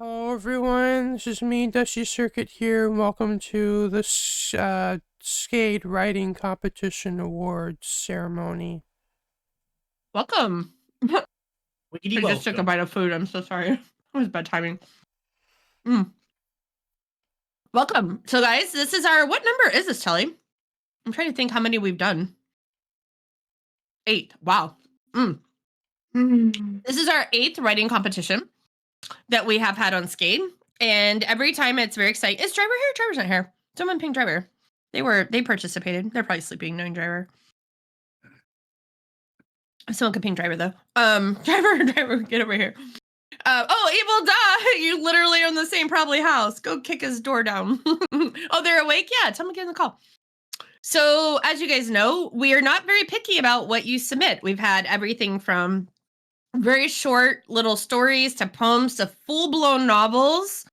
Hello everyone, this is me, Dusty Circuit here, and welcome to the Skade Writing Competition Awards ceremony. Welcome. Wiggity I just took a welcome. bite of food. I'm so sorry. It was bad timing. Welcome. So, guys, this is our. What number is this, Telly? I'm trying to think how many we've done. 8. Wow. This is our 8th writing competition that we have had on Skade, and every time it's very exciting. Is Driver here? Driver's not here. Someone ping Driver. They participated. They're probably sleeping, knowing Driver. Someone could ping Driver though. Driver, get over here. Evil Duh, you literally own the same probably house. Go kick his door down. Oh, they're awake? Yeah, tell them to get in the call. So, as you guys know, we are not very picky about what you submit. We've had everything from very short little stories to poems to full-blown novels.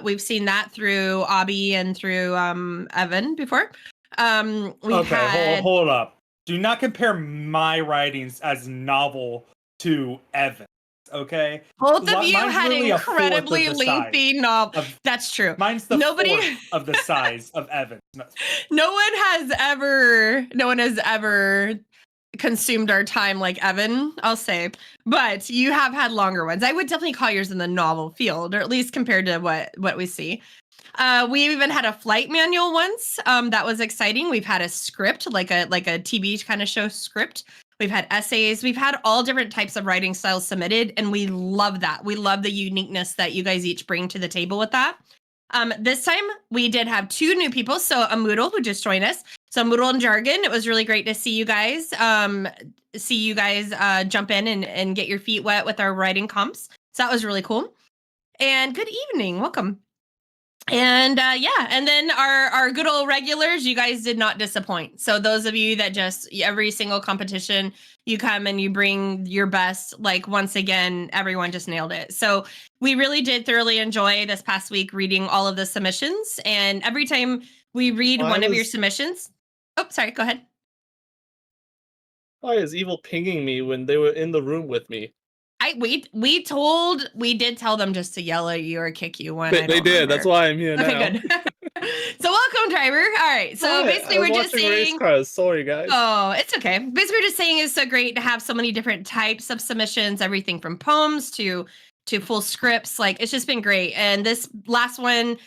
We've seen that through Abby and through Evan before. Hold up. Do not compare my writings as novel to Evan. Okay, both of you mine's had really incredibly lengthy novels. That's true. Mine's the fourth of the size of Evan. No one has ever consumed our time like Evan, I'll say. But you have had longer ones. I would definitely call yours in the novel field, or at least compared to what we see. We even had a flight manual once. That was exciting. We've had a script, like a TV kind of show script. We've had essays. We've had all different types of writing styles submitted, and we love that. We love the uniqueness that you guys each bring to the table with that. This time we did have 2 new people. So a Moodle who just joined us. So Moodle and Jargon, it was really great to see you guys. Jump in and get your feet wet with our writing comps. So that was really cool. And good evening, welcome. And and then our good old regulars, you guys did not disappoint. So those of you that just every single competition you come and you bring your best, like once again, everyone just nailed it. So we really did thoroughly enjoy this past week reading all of the submissions. And every time we read one of your submissions, oh, sorry, go ahead. Why is Evil pinging me when they were in the room with me? We did tell them just to yell at you or kick you when they did. Remember. That's why I'm here now. Okay, good. So welcome, Driver. All right. So basically, we're just saying. Race cars. Sorry, guys. Oh, it's okay. Basically, we're just saying it's so great to have so many different types of submissions. Everything from poems to full scripts. Like it's just been great. And this last one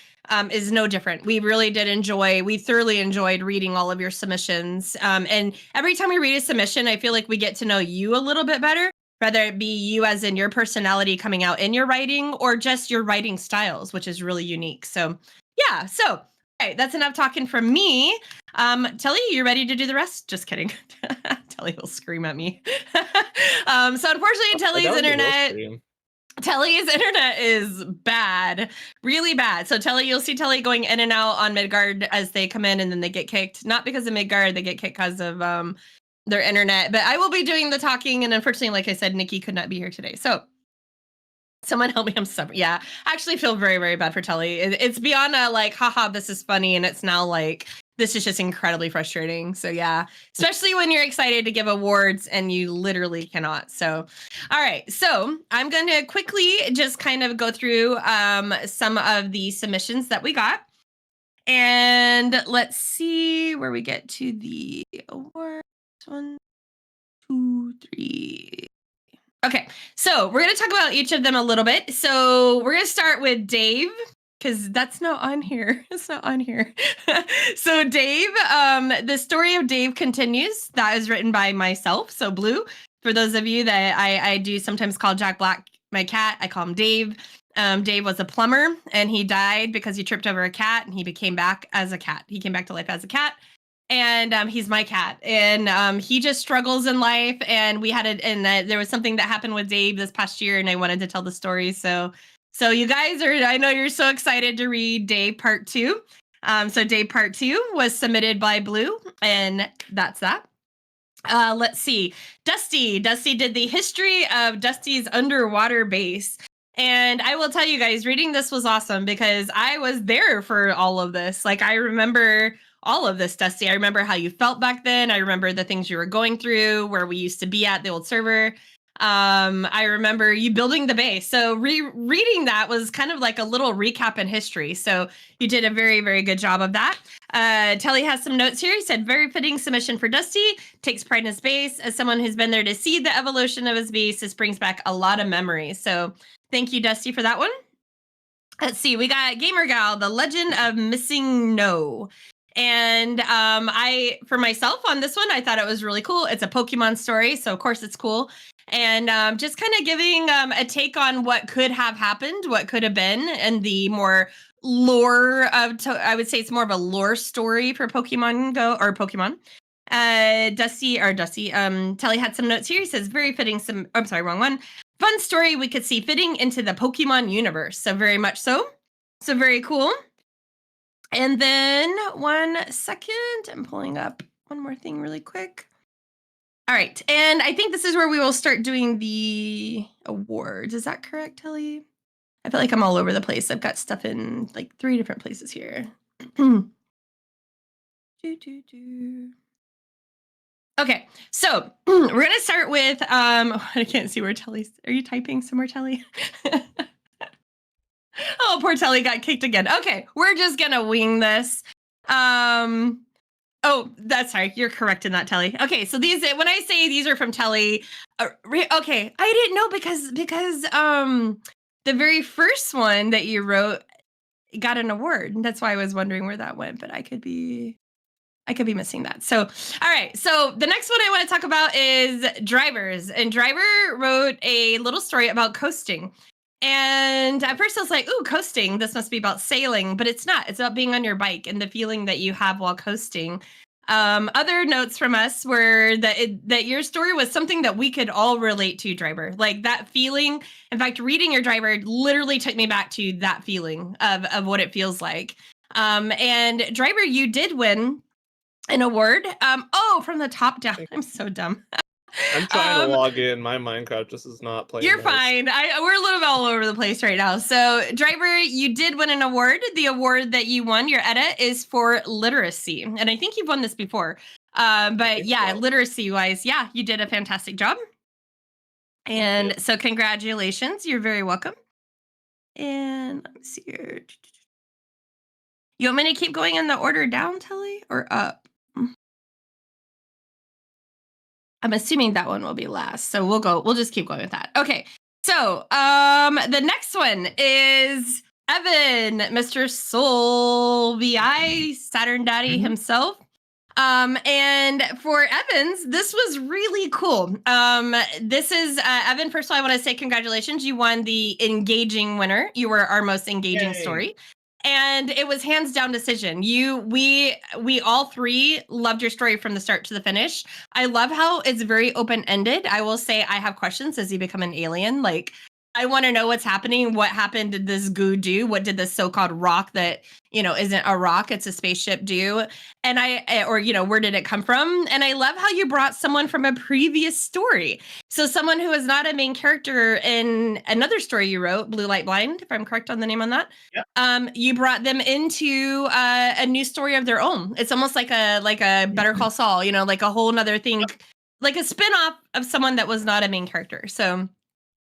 is no different. We really did enjoy. We thoroughly enjoyed reading all of your submissions. And every time we read a submission, I feel like we get to know you a little bit better. Whether it be you as in your personality coming out in your writing or just your writing styles, which is really unique. So yeah, so all right, that's enough talking from me. Telly, you ready to do the rest? Just kidding. Telly will scream at me. So unfortunately, Telly's internet is bad, really bad. So Telly, you'll see Telly going in and out on Midgard as they come in and then they get kicked. Not because of Midgard, they get kicked because of their internet, but I will be doing the talking. And unfortunately, like I said, Nikki could not be here today. So someone help me. I'm sorry. Yeah, I actually feel very, very bad for Telly. It's beyond a like, haha, this is funny. And it's now like, this is just incredibly frustrating. So yeah, especially when you're excited to give awards and you literally cannot. So, all right. So I'm going to quickly just kind of go through some of the submissions that we got. And let's see where we get to the award. 1, 2, 3. Okay, so we're going to talk about each of them a little bit. So we're going to start with Dave, because that's not on here. It's not on here. So Dave, the story of Dave continues. That is written by myself. So Blue, for those of you that I do sometimes call Jack Black my cat, I call him Dave. Dave was a plumber, and he died because he tripped over a cat, and he came back as a cat. He came back to life as a cat. And he's my cat, and he just struggles in life. And we had there was something that happened with Dave this past year, and I wanted to tell the story. So you guys I know you're so excited to read Dave Part 2. So Dave Part 2 was submitted by Blue, and that's that. Let's see. Dusty did the history of Dusty's underwater base. And I will tell you guys, reading this was awesome because I was there for all of this. Like, I remember all of this, Dusty. I remember how you felt back then. I remember the things you were going through, where we used to be at the old server. I remember you building the base. So reading that was kind of like a little recap in history. So you did a very, very good job of that. Telly has some notes here. He said, very fitting submission for Dusty. Takes pride in his base. As someone who's been there to see the evolution of his beast, this brings back a lot of memories. So thank you, Dusty, for that one. Let's see. We got Gamer Gal, The Legend of Missing No. And for myself on this one, I thought it was really cool. It's a Pokemon story, so of course it's cool. And just kind of giving a take on what could have happened, what could have been, and the more lore of, I would say it's more of a lore story for Pokemon Go or Pokemon. Telly had some notes here. He says, very fitting I'm sorry, wrong one. Fun story we could see fitting into the Pokemon universe. So very much so. So very cool. And then 1 second, I'm pulling up one more thing really quick. All right. And I think this is where we will start doing the awards. Is that correct, Telly? I feel like I'm all over the place. I've got stuff in like 3 different places here. Okay, so we're going to start with, I can't see where Telly's, are you typing somewhere, Telly? Oh, poor Telly got kicked again. Okay, we're just going to wing this. Oh, that's right. You're correct in that, Telly. Okay, so these, when I say these are from Telly, okay, I didn't know because the very first one that you wrote got an award. That's why I was wondering where that went, but I could be missing that. So, all right. So the next one I want to talk about is drivers. And Driver wrote a little story about coasting. And at first I was like, ooh, coasting. This must be about sailing, but it's not. It's about being on your bike and the feeling that you have while coasting. Other notes from us were that your story was something that we could all relate to, Driver. Like that feeling. In fact, reading your Driver literally took me back to that feeling of what it feels like. And Driver, you did win an award. From the top down. I'm so dumb. I'm trying to log in. My Minecraft just is not playing. You're fine. We're a little bit all over the place right now. So, Driver, you did win an award. The award that you won, your edit, is for literacy. And I think you've won this before. But yeah, so. Literacy-wise, yeah, you did a fantastic job. And so congratulations. You're very welcome. And let me see here. You want me to keep going in the order down, Telly, or up? I'm assuming that one will be last. So we'll just keep going with that. Okay. So the next one is Evan, Mr. Soul VI, Saturn Daddy himself. And for Evans, this was really cool. This is Evan. First of all, I want to say congratulations. You won the engaging winner. You were our most engaging story. And it was hands down decision. We all 3 loved your story from the start to the finish. I love how it's very open-ended. I will say I have questions. Does he become an alien? Like, I want to know what's happening. What happened? Did this goo do? What did this so-called rock that, isn't a rock, it's a spaceship do? And where did it come from? And I love how you brought someone from a previous story. So someone who is not a main character in another story you wrote, Blue Light Blind, if I'm correct on the name on that. Yep. You brought them into a new story of their own. It's almost like a Better Call Saul, like a whole nother thing, like a spin-off of someone that was not a main character. So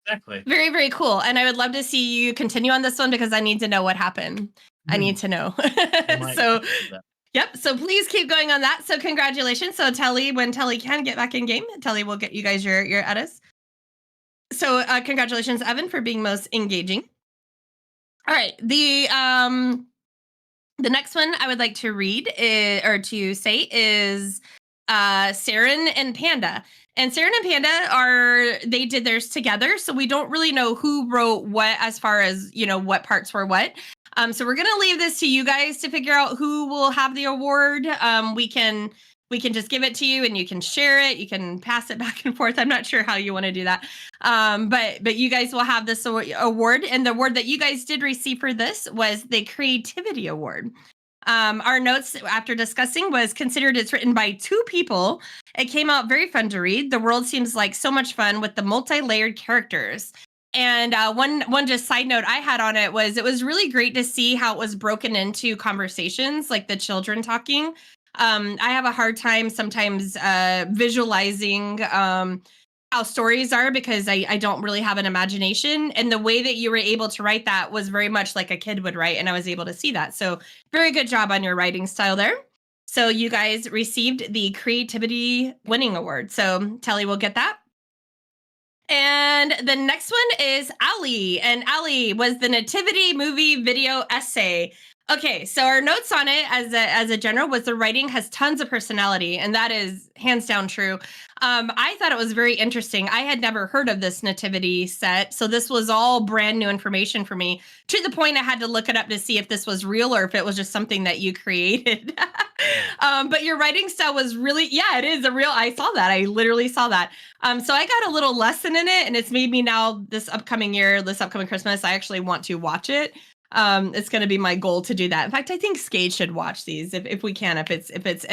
exactly. Very, very cool. And I would love to see you continue on this one because I need to know what happened. I need to know. So, yep. So please keep going on that. So congratulations. So Telly, when Telly can get back in game, Telly will get you guys your edits. So congratulations, Evan, for being most engaging. All right. The next one I would like to read is Saren and Panda. And Saren and Panda they did theirs together. So we don't really know who wrote what as far as, what parts were what. So we're going to leave this to you guys to figure out who will have the award. We can just give it to you and you can share it. You can pass it back and forth. I'm not sure how you want to do that. But you guys will have this award. And the award that you guys did receive for this was the Creativity Award. Our notes after discussing was considered it's written by 2 people. It came out very fun to read. The world seems like so much fun with the multi-layered characters. And one just side note I had on it was really great to see how it was broken into conversations, like the children talking. I have a hard time sometimes visualizing how stories are because I don't really have an imagination. And the way that you were able to write that was very much like a kid would write. And I was able to see that. So very good job on your writing style there. So you guys received the Creativity Winning Award. So Telly will get that. And the next one is Ali. And Ali was the Nativity Movie Video Essay. Okay, so our notes on it as a general was the writing has tons of personality, and that is hands down true. I thought it was very interesting. I had never heard of this nativity set, so this was all brand new information for me, to the point I had to look it up to see if this was real or if it was just something that you created. But your writing style was really, yeah, it is a real, I saw that. I literally saw that. So I got a little lesson in it, and it's made me now this upcoming year, this upcoming Christmas, I actually want to watch it. It's going to be my goal to do that. In fact, I think Skade should watch these if we can, if it's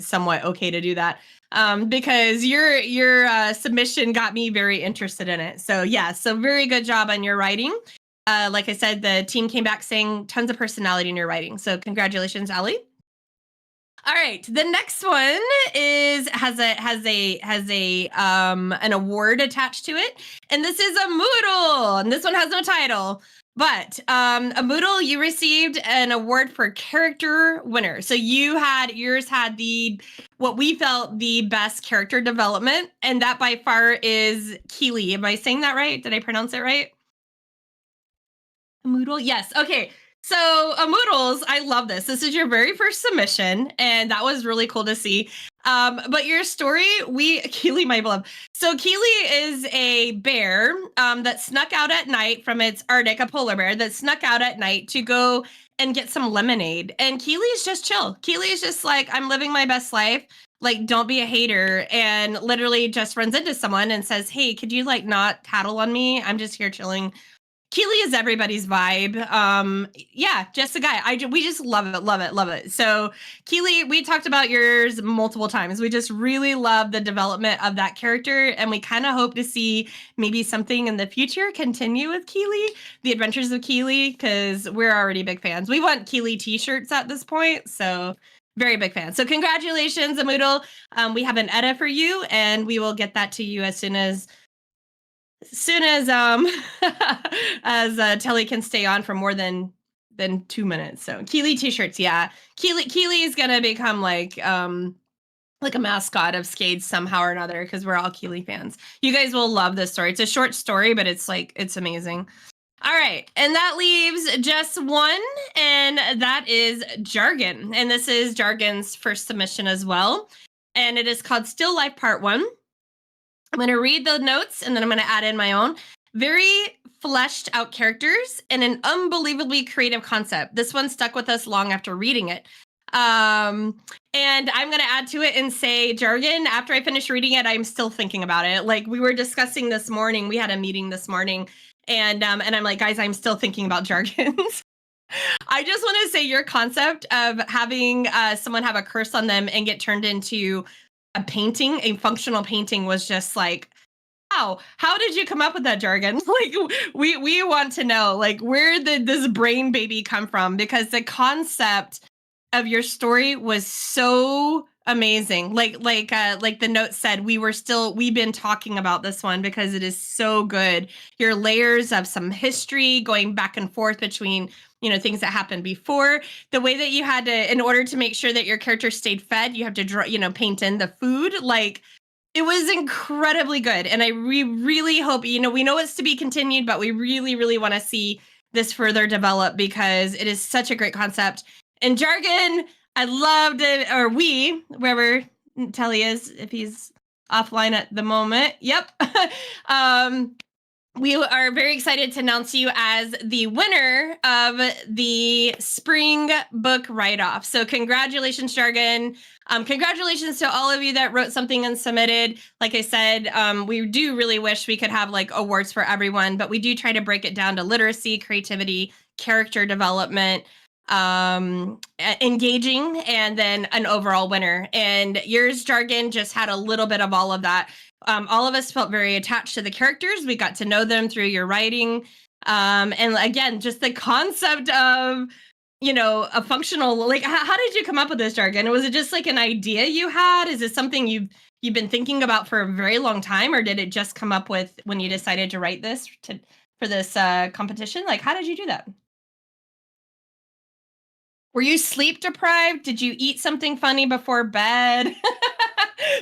somewhat okay to do that. Because your submission got me very interested in it. So yeah, so very good job on your writing. Like I said, the team came back saying tons of personality in your writing. So congratulations, Ali. All right, the next one has an award attached to it, and this is a Moodle, and this one has no title. But a Moodle, you received an award for character winner. So yours had what we felt the best character development, and that by far is Keely. Am I saying that right? Did I pronounce it right? A Moodle? Yes. Okay. So, Moodles, I love this. This is your very first submission, and that was really cool to see. But your story, Keely, my beloved. So Keely is a bear that snuck out at night from its Arctic, a polar bear that snuck out at night to go and get some lemonade. And Keely is just chill. Keely is just like, I'm living my best life. Like, don't be a hater. And literally just runs into someone and says, hey, could you like not tattle on me? I'm just here chilling. Keely is everybody's vibe. Yeah, just a guy. We just love it. So Keely, we talked about yours multiple times. We just really love the development of that character, and we kind of hope to see maybe something in the future continue with Keely, the adventures of Keely, because we're already big fans. We want Keely t-shirts at this point, so very big fan. So congratulations, Amoodle. We have an edit for you, and we will get that to you as soon as as Telly can stay on for more than 2 minutes. So Keely t-shirts, yeah. Keely is gonna become like a mascot of Skade somehow or another, because we're all Keely fans. You guys will love this story. It's a short story, but it's amazing. All right, and that leaves just one, and that is Jargon. And this is Jargon's first submission as well. And it is called Still Life Part 1. I'm going to read the notes, and then I'm going to add in my own. Very fleshed out characters and an unbelievably creative concept. This one stuck with us long after reading it. And I'm going to add to it and say, Jargon, after I finish reading it, I'm still thinking about it. Like, we were discussing this morning. We had a meeting this morning, and I'm like, guys, I'm still thinking about Jargons. I just want to say your concept of having someone have a curse on them and get turned into a painting, a functional painting, was just like, wow, how did you come up with that, Jargon? Like, we want to know, like, where did this brain baby come from? Because the concept of your story was so amazing. Like the note said, we've been talking about this one because it is so good. Your layers of some history going back and forth between, things that happened before. The way that you had to, in order to make sure that your character stayed fed, you have to draw, paint in the food. Like, it was incredibly good. And we really hope, we know it's to be continued, but we really, really want to see this further develop because it is such a great concept. And Jargon, I loved it, or we, wherever Telly is, if he's offline at the moment. Yep. We are very excited to announce you as the winner of the Spring Book Write-Off. So congratulations, Jargon. Congratulations to all of you that wrote something and submitted. Like I said, we do really wish we could have like awards for everyone, but we do try to break it down to literacy, creativity, character development, engaging, and then an overall winner. And yours, Jargon, just had a little bit of all of that. All of us felt very attached to the characters. We got to know them through your writing. And again, just the concept of, a functional, like, how did you come up with this, Jargon? Was it just like an idea you had? Is it something you've been thinking about for a very long time, or did it just come up with when you decided to write this for this competition? Like, how did you do that? Were you sleep deprived? Did you eat something funny before bed?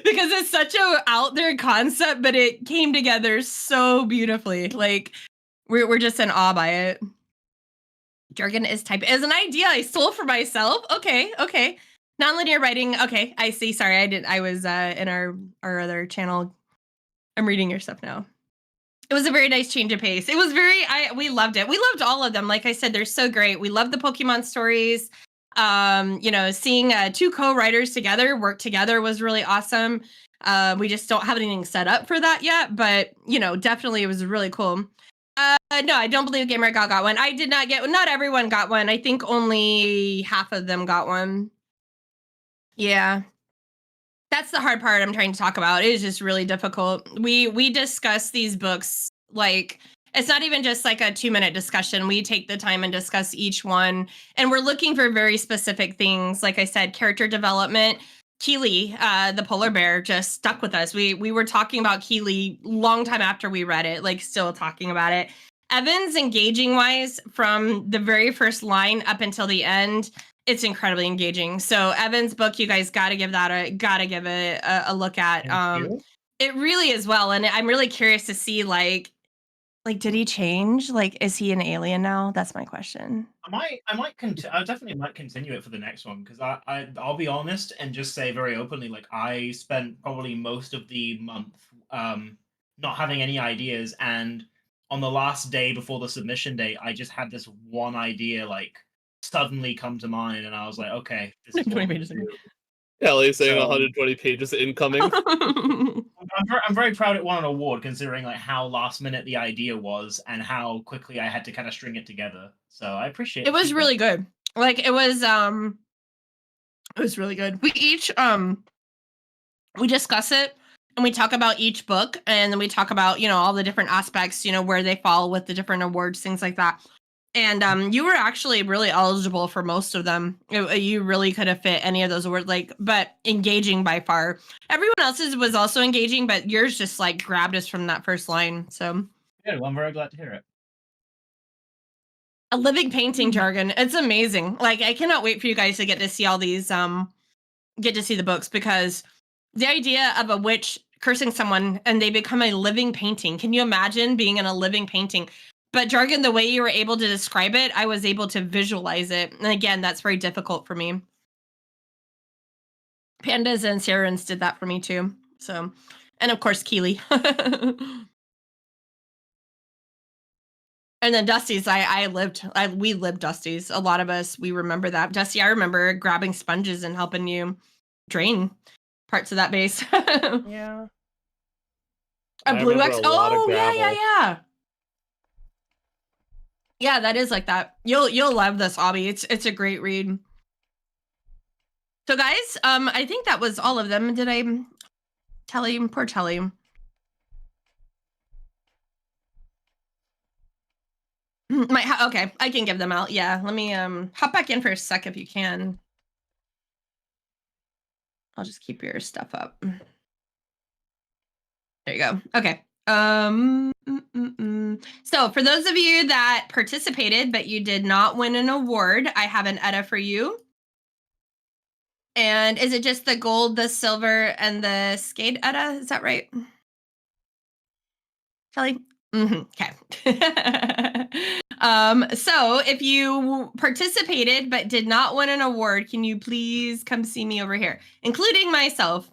Because it's such a out there concept, but it came together so beautifully. Like we're just in awe by it. Jargon is type as an idea I stole for myself. Okay. Nonlinear writing. Okay, I see. Sorry, I was in our other channel. I'm reading your stuff now. It was a very nice change of pace. It was we loved it. We loved all of them. Like I said, they're so great. We love the Pokemon stories. Seeing two co-writers together work together was really awesome. We just don't have anything set up for that yet, but definitely it was really cool. No, I don't believe Gamer got one. I did not get. Not everyone got one. I think only half of them got one. Yeah. That's the hard part I'm trying to talk about. It is just really difficult. We discuss these books like it's not even just like a 2-minute discussion. We take the time and discuss each one, and we're looking for very specific things. Like I said, character development. Keely, the polar bear, just stuck with us. We were talking about Keely long time after we read it, like still talking about it. Evan's engaging wise from the very first line up until the end, it's incredibly engaging. So Evan's book, you guys got to give it a look at. Thank you. It really is well, and I'm really curious to see like did he change? Like, is he an alien now? That's my question. I definitely might continue it for the next one because I'll be honest and just say very openly, like I spent probably most of the month not having any ideas, and on the last day before the submission date, I just had this one idea like suddenly come to mind, and I was like, okay, this is what 20 I'm gonna pages. do. Kelly saying So- 120 pages incoming. I'm very proud it won an award considering like how last minute the idea was and how quickly I had to kind of string it together. So I appreciate It was feedback. really good. Like it was really good. We each we discuss it and we talk about each book, and then we talk about, all the different aspects, where they fall with the different awards, things like that. And you were actually really eligible for most of them. You really could have fit any of those awards, but engaging by far. Everyone else's was also engaging, but yours just like grabbed us from that first line. So Good. Well, I'm very glad to hear it. a living painting, Jargon. It's amazing. Like I cannot wait for you guys to get to see all these, get to see the books, because the idea of a witch cursing someone and they become a living painting. Can you imagine being in a living painting? But Jargon, the way you were able to describe it, I was able to visualize it. And again, that's very difficult for me. Pandas and Sirens did that for me too. So, and of course, Keely. And then Dusty's, we lived Dusty's. A lot of us, we remember that. Dusty, I remember grabbing sponges and helping you drain parts of that base. Yeah. A I blue remember X. a lot of Oh, yeah. gravel. Yeah, that is like that. You'll love this, Obby. It's a great read. So guys, I think that was all of them. Did I Telly? Poor Telly. Okay, I can give them out. Yeah, let me hop back in for a sec if you can. I'll just keep your stuff up. There you go. Okay. So for those of you that participated but you did not win an award, I have an ETA for you. And is it just the gold, the silver, and the Skade ETA? Is that right? Kelly? Okay. So if you participated but did not win an award, can you please come see me over here, including myself?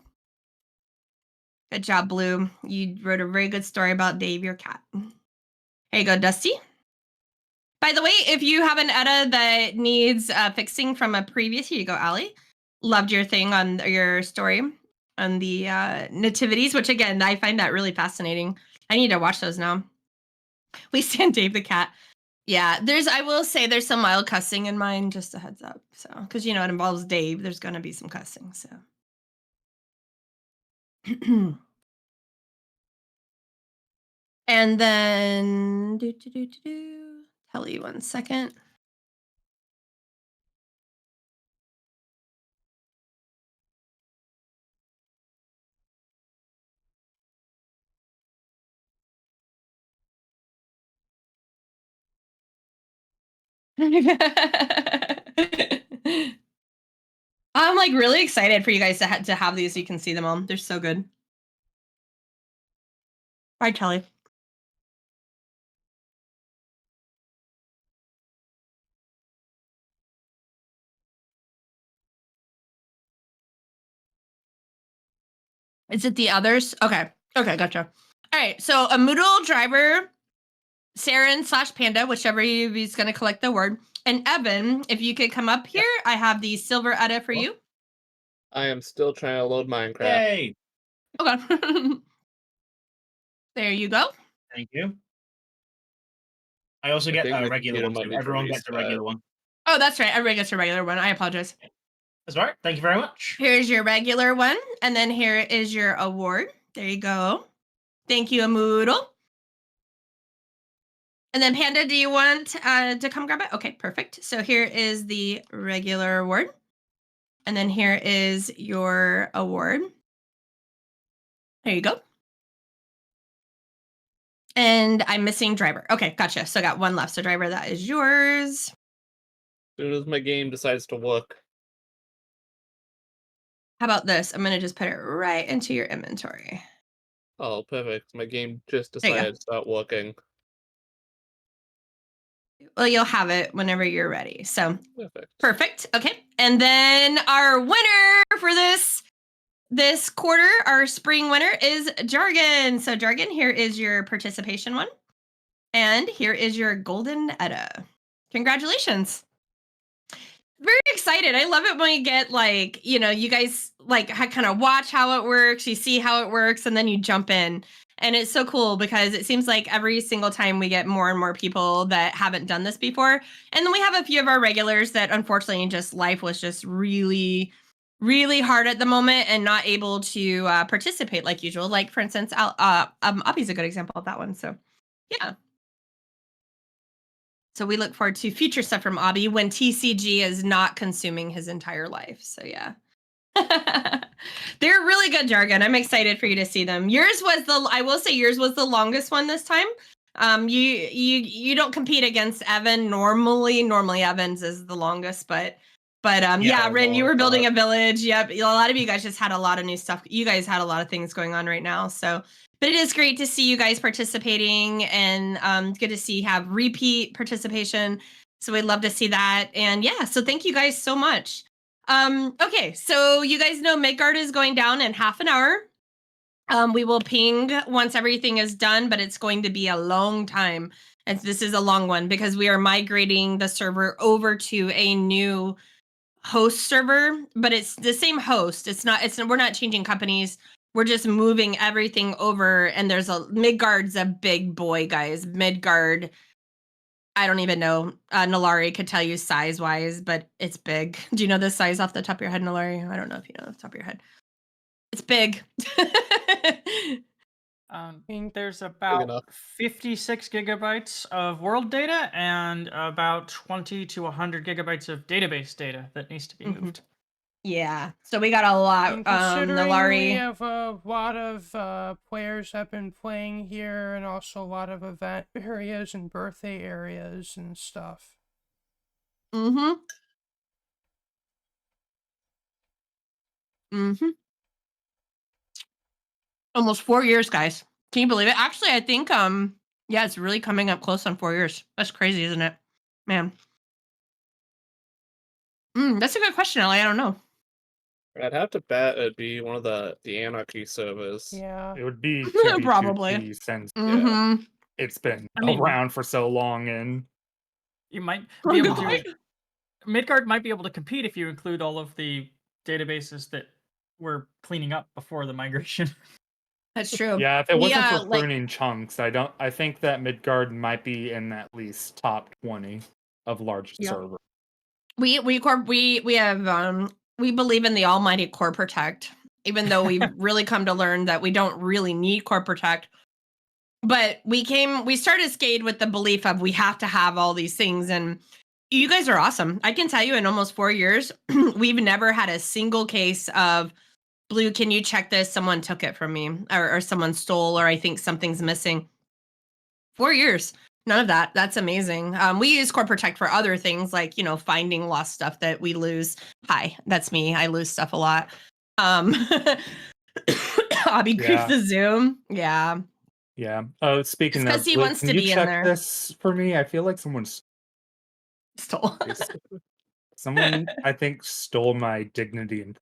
Good job, Blue. You wrote a very good story about Dave, your cat. Here you go, Dusty. By the way, if you have an ETA that needs fixing from a previous, here you go, Allie. Loved your thing on your story on the nativities, which again, I find that really fascinating. I need to watch those now. We stand Dave the cat. Yeah, I will say there's some mild cussing in mine, just a heads up. So, because it involves Dave, there's going to be some cussing. So. And then, tell you 1 second. I'm like really excited for you guys to have these so you can see them all. They're so good. Bye, Kelly. Is it the others? Okay. Okay, gotcha. All right. So a Moodle driver, Saren/Panda, whichever is going to collect the word. And Evan, if you could come up here, I have the silver Edda for you. I am still trying to load Minecraft. Yay! Okay. There you go. Thank you. I also I get think a my regular computer one might too. need to Everyone gets a restart. regular one. Oh, that's right. Everybody gets a regular one. I apologize. That's all right. Thank you very much. Here's your regular one. And then here is your award. There you go. Thank you, Moodle. And then Panda, do you want to come grab it? Okay, perfect. So here is the regular award. And then here is your award. There you go. And I'm missing driver. Okay, gotcha. So I got one left. So driver, that is yours. As soon as my game decides to work. How about this? I'm going to just put it right into your inventory. Oh, perfect. My game just There you go. decided to start working. Well, you'll have it whenever you're ready. So Perfect. perfect. Okay. And then our winner for this quarter, our spring winner is Jargon. So Jargon, here is your participation one. And here is your golden Edda. Congratulations. Very excited. I love it when you get like, you guys like kind of watch how it works, you see how it works, and then you jump in. And it's so cool because it seems like every single time we get more and more people that haven't done this before. And then we have a few of our regulars that unfortunately just life was just really, really hard at the moment and not able to participate like usual. Like for instance, Abby's a good example of that one. So yeah. So we look forward to future stuff from Abby when TCG is not consuming his entire life. So yeah. They're really good, Jargon. I'm excited for you to see them. I will say yours was the longest one this time. You don't compete against Evan normally. Normally Evan's is the longest, but yeah, Rin, you were building a village. Yep. A lot of you guys just had a lot of new stuff. You guys had a lot of things going on right now. So but it is great to see you guys participating and good to see have repeat participation. So we'd love to see that. And yeah, so thank you guys so much. Okay, so you guys know Midgard is going down in half an hour. We will ping once everything is done, but it's going to be a long time. And this is a long one because we are migrating the server over to a new host server, but it's the same host. We're not changing companies. We're just moving everything over. And Midgard's a big boy, guys. Midgard, I don't even know. Nalari could tell you size wise, but it's big. Do you know the size off the top of your head, Nalari? I don't know if you know off the top of your head. It's big. I think there's about 56 gigabytes of world data and about 20 to 100 gigabytes of database data that needs to be moved. Yeah, so we got a lot. And considering Nalari, we have a lot of players have been playing here, and also a lot of event areas and birthday areas and stuff. Mm-hmm. Almost 4 years, guys. Can you believe it? Actually, I think yeah, it's really coming up close on 4 years. That's crazy, isn't it? Man. That's a good question, Ellie. I don't know. I'd have to bet it'd be one of the Anarchy servers. Yeah. It would be Probably. 2B2T since it's been around for so long, and you might be able to. Midgard might be able to compete if you include all of the databases that we're cleaning up before the migration. That's true. Yeah, if it wasn't for pruning chunks, I think that Midgard might be in at least top 20 of large servers. We have we believe in the almighty core protect, even though we've really come to learn that we don't really need core protect. But we started Skade with the belief of we have to have all these things, and you guys are awesome. I can tell you in almost 4 years, we've never had a single case of Blue, can you check this? Someone took it from me or someone stole, or I think something's missing. 4 years. None of that. That's amazing. We use Core Protect for other things like, finding lost stuff that we lose. Hi, that's me. I lose stuff a lot. Hobby grief the Zoom. Yeah. Yeah. Speaking It's 'cause of, he Blue, wants can to you be in check there. this for me? I feel like someone Stole. I think, stole my dignity.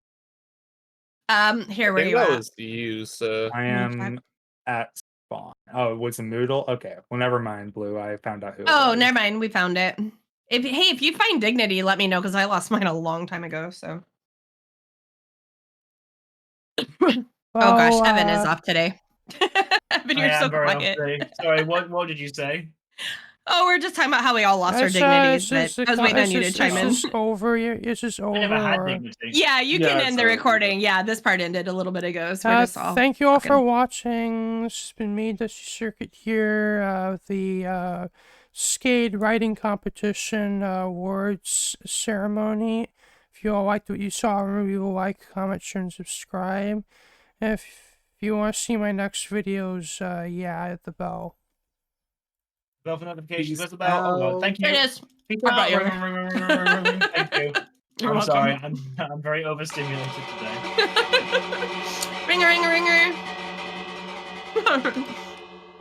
And Here, I where think you that at? was you, so I am at spawn. Oh, it was a Moodle? Okay. Well, never mind, Blue. I found out who it was. Never mind. We found it. If you find dignity, let me know because I lost mine a long time ago. So. Oh gosh, Evan is off today. Evan, you're so quiet. Sorry, what did you say? Oh, we're just talking about how we all lost our dignities. But I was waiting on you to chime in. Is this over? Is this over? I never had dignity. Yeah, you can end the recording. Yeah, this part ended a little bit ago. So we're just all thank you all for talking. watching. This has been me, Dusty Circuit here. The Skade Writing Competition Awards ceremony. If you all liked what you saw, remember you will like, comment, share, and subscribe. If you want to see my next videos, hit the bell. Bell for notifications. Where's the bell? Oh God, thank you. There it is. Peace I out. brought you over. Thank you. You're I'm welcome. sorry. I'm very overstimulated today. Ringer, ringer, ringer.